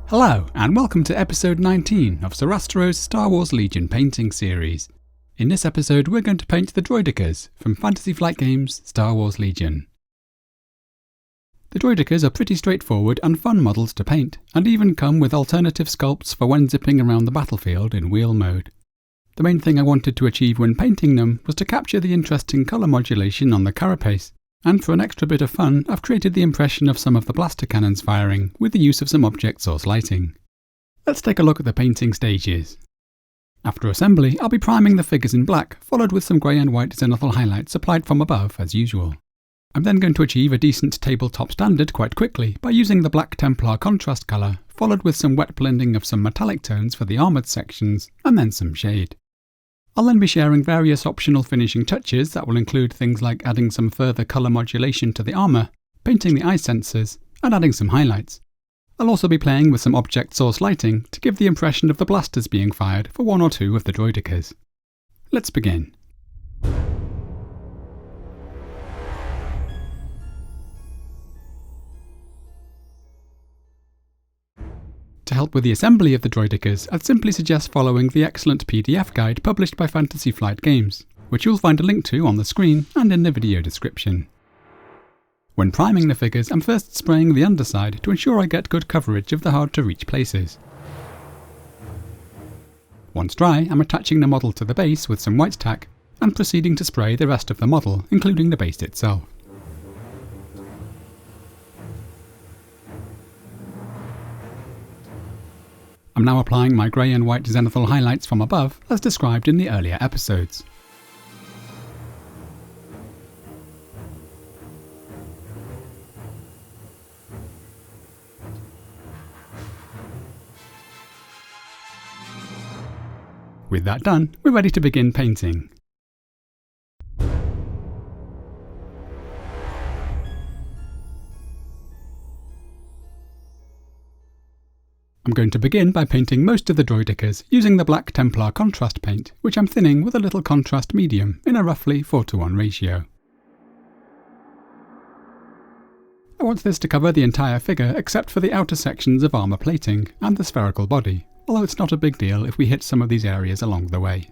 Hello, and welcome to episode 19 of Sarastro's Star Wars Legion painting series. In this episode we're going to paint the Droidekas from Fantasy Flight Games' Star Wars Legion. The Droidekas are pretty straightforward and fun models to paint, and even come with alternative sculpts for when zipping around the battlefield in wheel mode. The main thing I wanted to achieve when painting them was to capture the interesting colour modulation on the carapace, and for an extra bit of fun I've created the impression of some of the blaster cannons firing with the use of some object source lighting. Let's take a look at the painting stages. After assembly I'll be priming the figures in black, followed with some grey and white zenithal highlights applied from above as usual. I'm then going to achieve a decent tabletop standard quite quickly by using the black Templar contrast colour, followed with some wet blending of some metallic tones for the armoured sections, and then some shade. I'll then be sharing various optional finishing touches that will include things like adding some further colour modulation to the armour, painting the eye sensors, and adding some highlights. I'll also be playing with some object source lighting to give the impression of the blasters being fired for one or two of the Droidekas. Let's begin. To help with the assembly of the Droidekas, I'd simply suggest following the excellent PDF guide published by Fantasy Flight Games, which you'll find a link to on the screen and in the video description. When priming the figures, I'm first spraying the underside to ensure I get good coverage of the hard-to-reach places. Once dry, I'm attaching the model to the base with some white tack and proceeding to spray the rest of the model, including the base itself. I'm now applying my grey and white zenithal highlights from above, as described in the earlier episodes. With that done, we're ready to begin painting. I'm going to begin by painting most of the Droidekas using the black Templar contrast paint, which I'm thinning with a little contrast medium in a roughly 4:1 ratio. I want this to cover the entire figure except for the outer sections of armour plating and the spherical body, although it's not a big deal if we hit some of these areas along the way.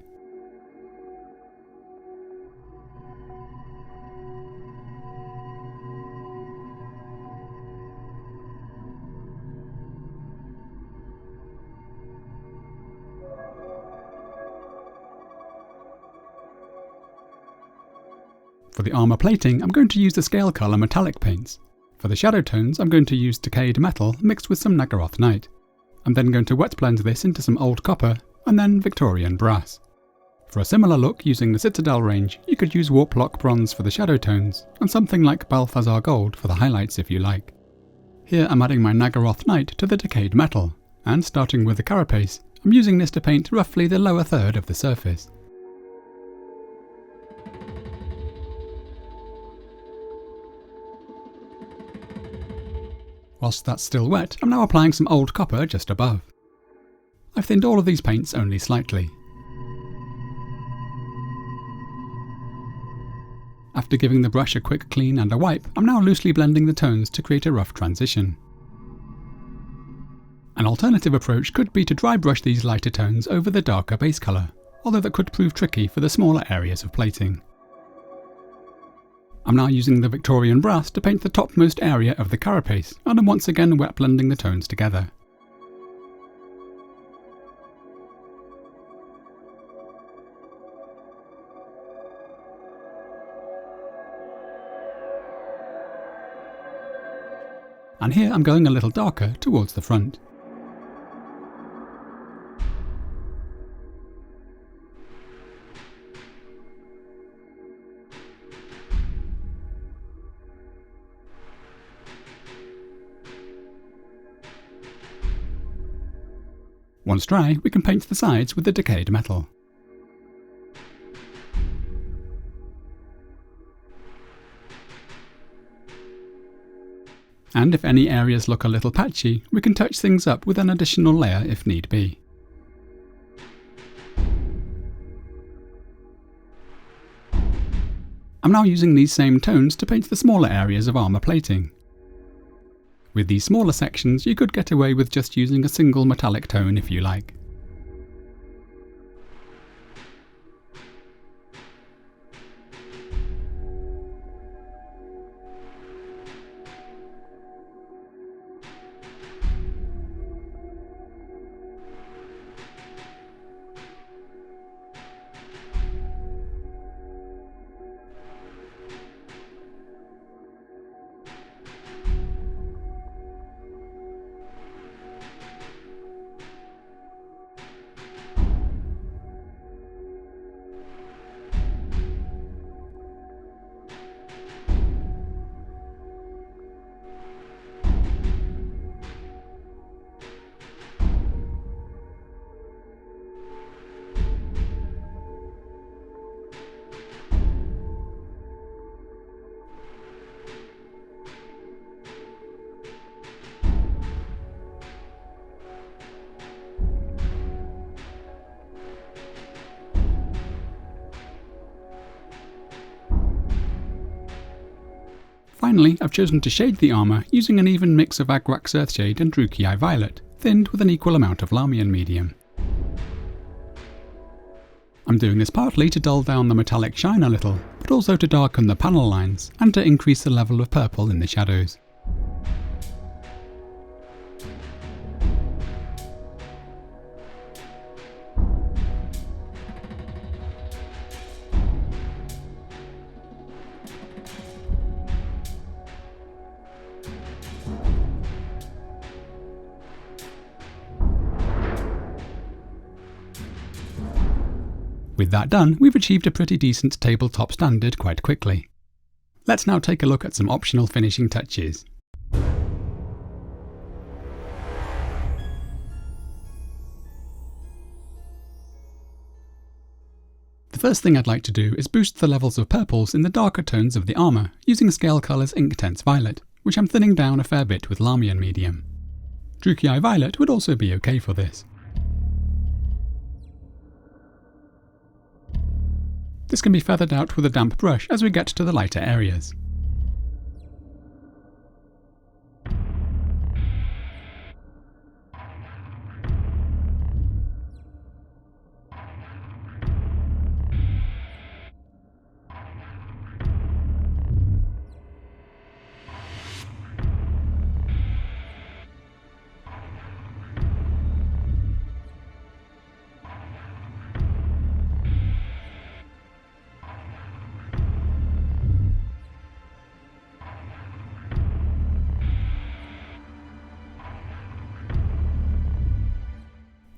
For the armour plating, I'm going to use the Scalecolor metallic paints. For the shadow tones, I'm going to use Decayed Metal mixed with some Naggaroth Night. I'm then going to wet blend this into some old copper, and then Victorian Brass. For a similar look using the Citadel range, you could use Warplock Bronze for the shadow tones, and something like Balthazar Gold for the highlights if you like. Here I'm adding my Naggaroth Night to the Decayed Metal, and starting with the carapace, I'm using this to paint roughly the lower third of the surface. Whilst that's still wet, I'm now applying some old copper just above. I've thinned all of these paints only slightly. After giving the brush a quick clean and a wipe, I'm now loosely blending the tones to create a rough transition. An alternative approach could be to dry brush these lighter tones over the darker base colour, although that could prove tricky for the smaller areas of plating. I'm now using the Victorian Brass to paint the topmost area of the carapace, and I'm once again wet blending the tones together. And here I'm going a little darker towards the front. Once dry, we can paint the sides with the Decayed Metal. And if any areas look a little patchy, we can touch things up with an additional layer if need be. I'm now using these same tones to paint the smaller areas of armour plating. With these smaller sections, you could get away with just using a single metallic tone if you like. Finally, I've chosen to shade the armour using an even mix of Agrax Earthshade and Druchii Violet, thinned with an equal amount of Lahmian Medium. I'm doing this partly to dull down the metallic shine a little, but also to darken the panel lines and to increase the level of purple in the shadows. With that done, we've achieved a pretty decent tabletop standard quite quickly. Let's now take a look at some optional finishing touches. The first thing I'd like to do is boost the levels of purples in the darker tones of the armour using Scalecolor's Inktense Violet, which I'm thinning down a fair bit with Lahmian Medium. Druchii Violet would also be okay for this. This can be feathered out with a damp brush as we get to the lighter areas.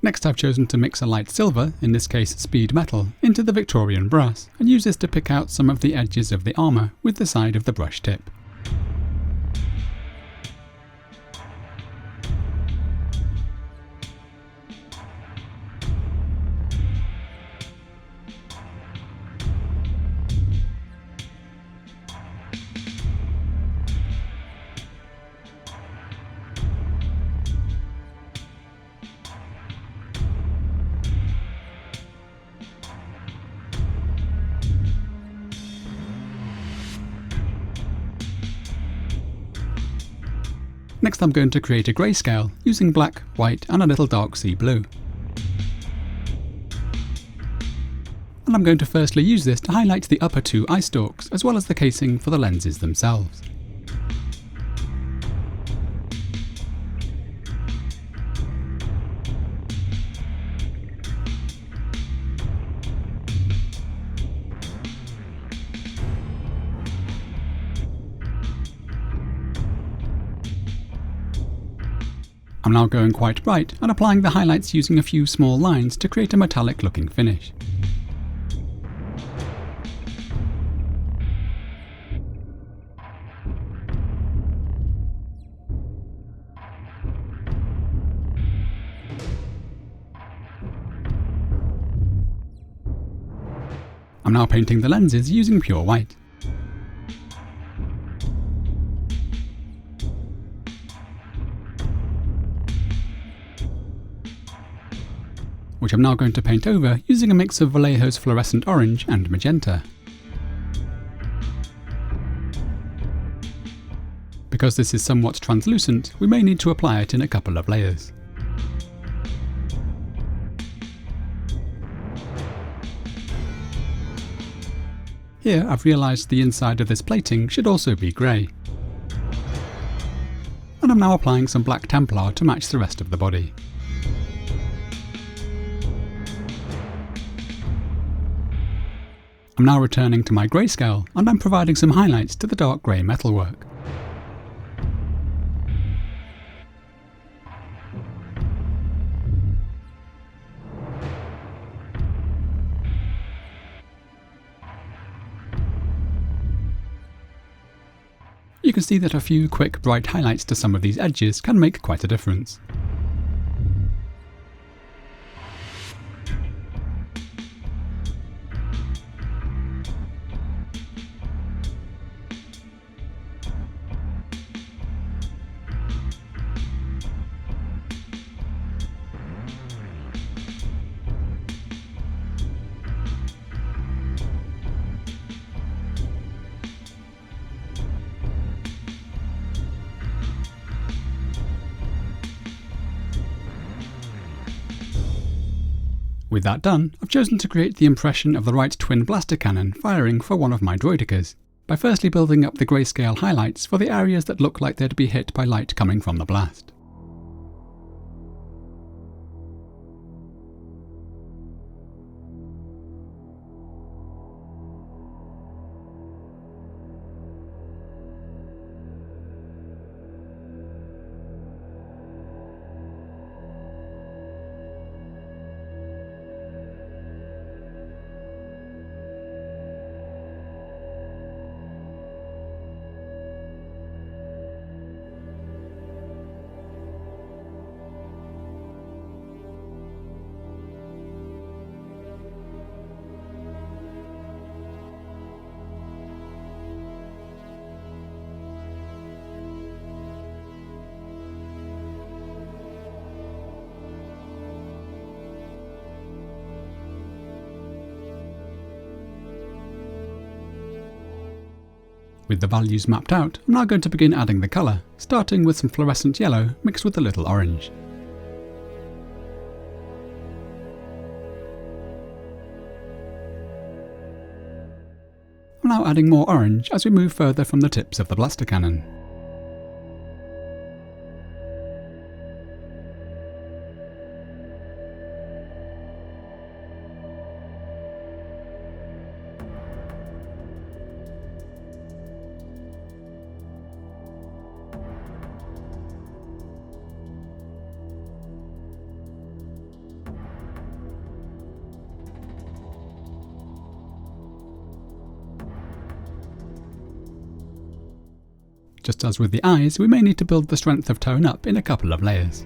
Next I've chosen to mix a light silver, in this case speed metal, into the Victorian Brass and use this to pick out some of the edges of the armour with the side of the brush tip. Next I'm going to create a grayscale using black, white and a little dark sea blue. And I'm going to firstly use this to highlight the upper two eye stalks as well as the casing for the lenses themselves. I'm now going quite bright and applying the highlights using a few small lines to create a metallic looking finish. I'm now painting the lenses using pure white. Which I'm now going to paint over using a mix of Vallejo's Fluorescent Orange and Magenta. Because this is somewhat translucent, we may need to apply it in a couple of layers. Here I've realised the inside of this plating should also be grey. And I'm now applying some black Templar to match the rest of the body. I'm now returning to my grayscale, and I'm providing some highlights to the dark grey metalwork. You can see that a few quick bright highlights to some of these edges can make quite a difference. With that done, I've chosen to create the impression of the right twin blaster cannon firing for one of my Droidekas, by firstly building up the grayscale highlights for the areas that look like they'd be hit by light coming from the blast. With the values mapped out, I'm now going to begin adding the colour, starting with some Fluorescent Yellow mixed with a little orange. I'm now adding more orange as we move further from the tips of the blaster cannon. Just as with the eyes, we may need to build the strength of tone up in a couple of layers.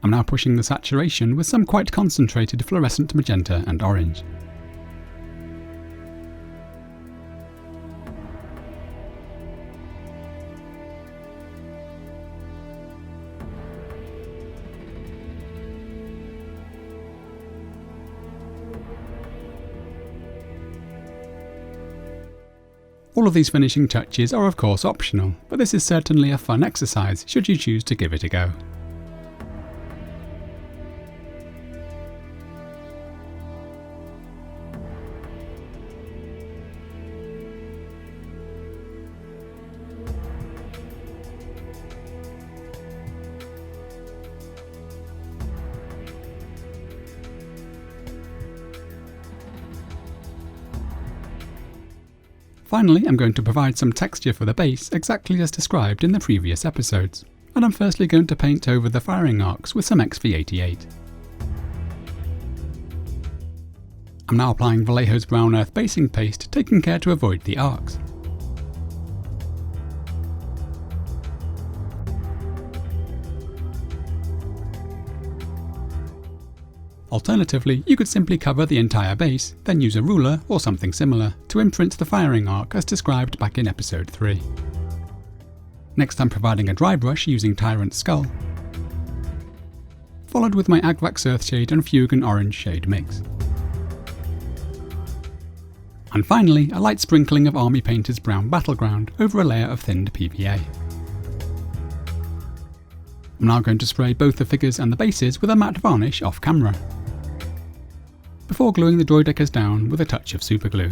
I'm now pushing the saturation with some quite concentrated Fluorescent Magenta and Orange. All of these finishing touches are of course optional, but this is certainly a fun exercise should you choose to give it a go. Finally, I'm going to provide some texture for the base exactly as described in the previous episodes, and I'm firstly going to paint over the firing arcs with some XV88. I'm now applying Vallejo's Brown Earth basing paste, taking care to avoid the arcs. Alternatively, you could simply cover the entire base, then use a ruler or something similar to imprint the firing arc as described back in episode 3. Next I'm providing a dry brush using Tyrant Skull, followed with my Agrax Earthshade and Fuegan Orange shade mix. And finally, a light sprinkling of Army Painter's Brown Battleground over a layer of thinned PVA. I'm now going to spray both the figures and the bases with a matte varnish off camera, before gluing the Droidekas down with a touch of superglue.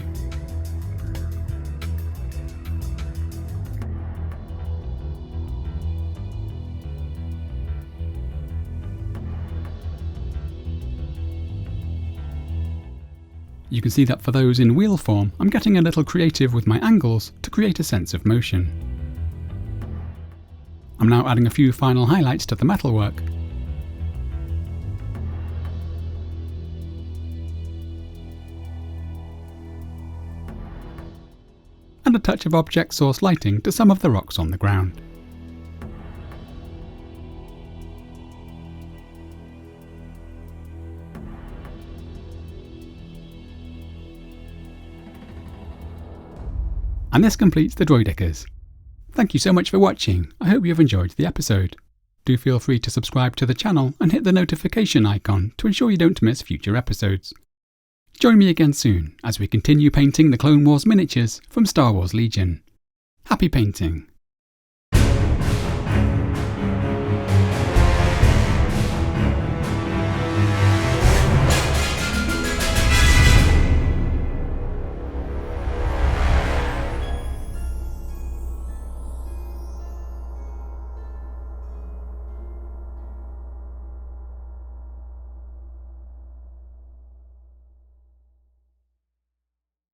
You can see that for those in wheel form, I'm getting a little creative with my angles to create a sense of motion. I'm now adding a few final highlights to the metalwork. And a touch of object source lighting to some of the rocks on the ground. And this completes the Droidekas. Thank you so much for watching. I hope you've enjoyed the episode. Do feel free to subscribe to the channel and hit the notification icon to ensure you don't miss future episodes. Join me again soon as we continue painting the Clone Wars miniatures from Star Wars Legion. Happy painting!